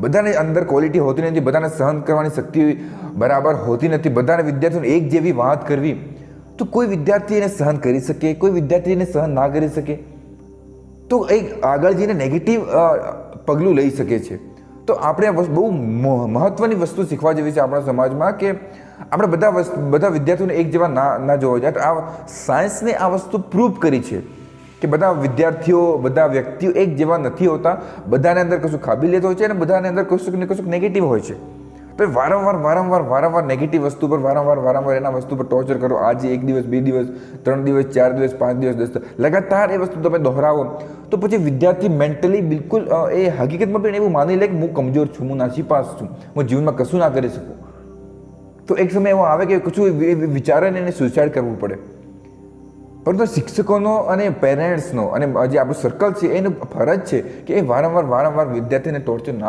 બધાને અંદર ક્વોલિટી હોતી નથી, બધાને સહન કરવાની શક્તિ બરાબર હોતી નથી, બધાને વિદ્યાર્થીઓને એક જેવી વાત કરવી, તો કોઈ વિદ્યાર્થી એને સહન કરી શકે, કોઈ વિદ્યાર્થી એને સહન ના કરી શકે, તો એક આગળ જઈને નેગેટિવ પગલું લઈ શકે છે. તો આપણે બહુ મહત્વની વસ્તુ શીખવા જેવી છે આપણા સમાજમાં, કે આપણે બધા વિદ્યાર્થીઓને એક જેવા ના જોવા જોઈએ. આ સાયન્સને આ વસ્તુ પ્રૂવ કરી છે કે બધા વિદ્યાર્થીઓ, બધા વ્યક્તિઓ એક જેવા નથી હોતા, બધાને અંદર કશું કાબિલિયત હોય છે અને બધાને અંદર કશુંક ને કશુંક નેગેટિવ હોય છે. તો વારંવાર નેગેટિવ વસ્તુ પર વારંવાર એના વસ્તુ પર ટોર્ચર કરો. આજે 1 દિવસ, 2 દિવસ, 3 દિવસ, 4 દિવસ, 5 દિવસ, 10 લગાતાર એ વસ્તુ તમે દોહરાવો, તો પછી વિદ્યાર્થી મેન્ટલી બિલકુલ એ હકીકતમાં પણ એવું માની લે કે હું કમજોર છું, હું નાસીપાસ છું, હું જીવનમાં કશું ના કરી શકું. તો એક સમય એવો આવે કે કશું વિચારે ને એને સુસાઇડ કરવું પડે. પરંતુ શિક્ષકોનો અને પેરેન્ટ્સનો અને જે આપણું સર્કલ છે એનું ફરજ છે કે એ વારંવાર વિદ્યાર્થીને ટોર્ચર ના